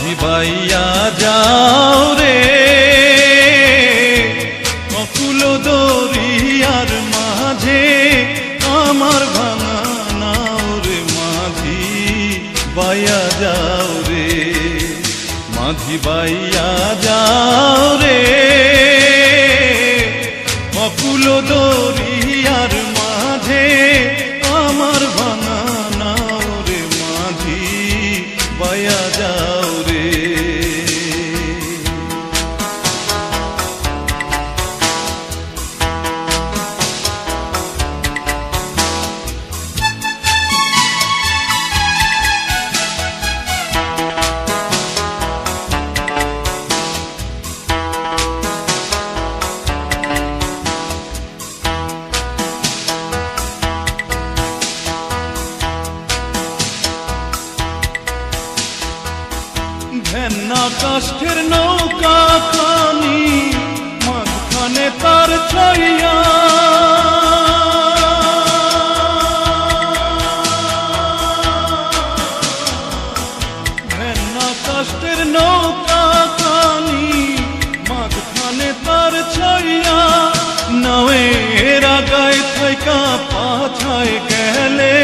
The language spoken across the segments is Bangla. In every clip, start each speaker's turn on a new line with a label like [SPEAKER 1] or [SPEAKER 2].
[SPEAKER 1] মাঝি বাইয়া যাও রে অকুল দরিয়ার মাঝে আমার ভাঙা নাও রে মাঝি বাইয়া যাও রে মাঝি বাইয়া যাও রে অকুল দরিয়ার মাঝে আমার ভাঙা নাও রে মাঝি বাইয়া যাও রে ভেন্না কাষ্ঠের নৌকা খানি মাঝখানে তার ছাইয়া ভেন্না কাষ্ঠের নৌকা খানি মাঝখানে তার ছাইয়া নাওয়ের আগায় থাইকা পাছায় গেলে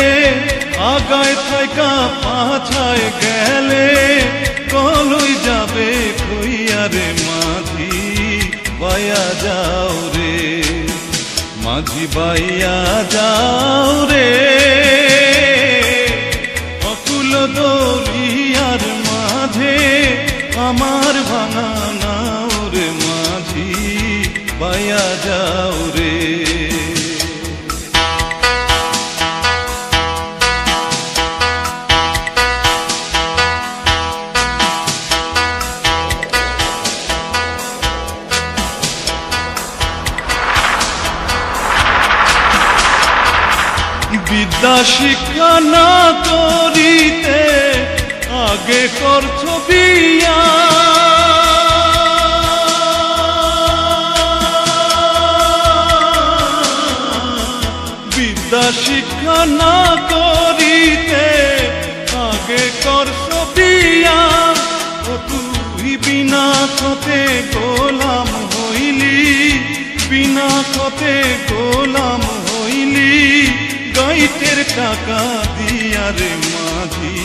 [SPEAKER 1] আগায় থাইকা পাছায় গেলে কলই যাবে কইয়া রে মাঝি বাইয়া যাও রে মাঝি বাইয়া যাও রে অকুল দরিয়ার মাঝে আমার ভাঙা নাও রে মাঝি বাইয়া যাও রে বিদ্যা শিক্ষা না করিতে আগে করছো বিয়া বিদ্যা শিক্ষা না করিতে আগে করছো বিয়া ও তুই বিনা খতে গোলাম হইলি বিনা খতে গোলাম হইলি গাইতের টাকা দিয়া রে মাঝি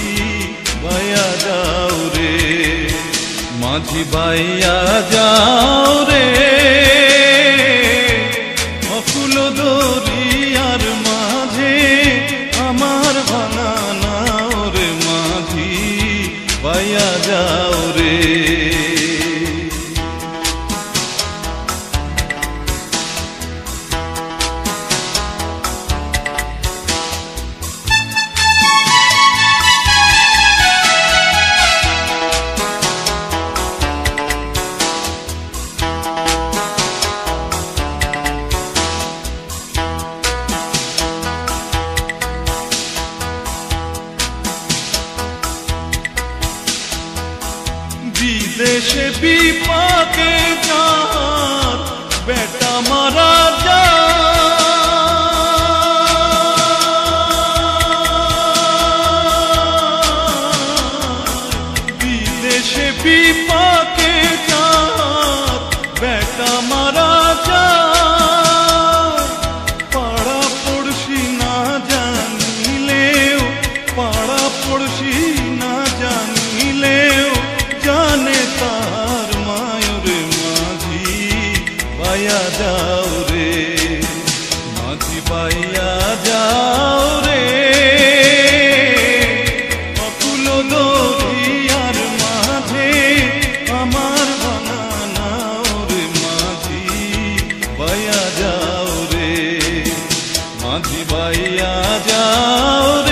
[SPEAKER 1] বাইয়া যাও রে মাঝি বাইয়া যাও রে অকুল দরিয়ার মাঝে আমার ভাঙা নাও রে মাঝি বাইয়া যাও রে বিদেশে বিপাকে যার বেটা মারা যায় বিদেশে বিপাকে যার বেটা মারা যায় পাড়া পড়শি না জানিলেও পাড়া পড়শি না জানিলেও জানে তার মায়ুর মাঝি বাইয়া যাও রে মাঝি বাইয়া যাও রে অকুল দরিয়ার মাঝে আমার ভাঙা নাও রে মাঝি বাইয়া যাও রে মাঝি বাইয়া যাও রে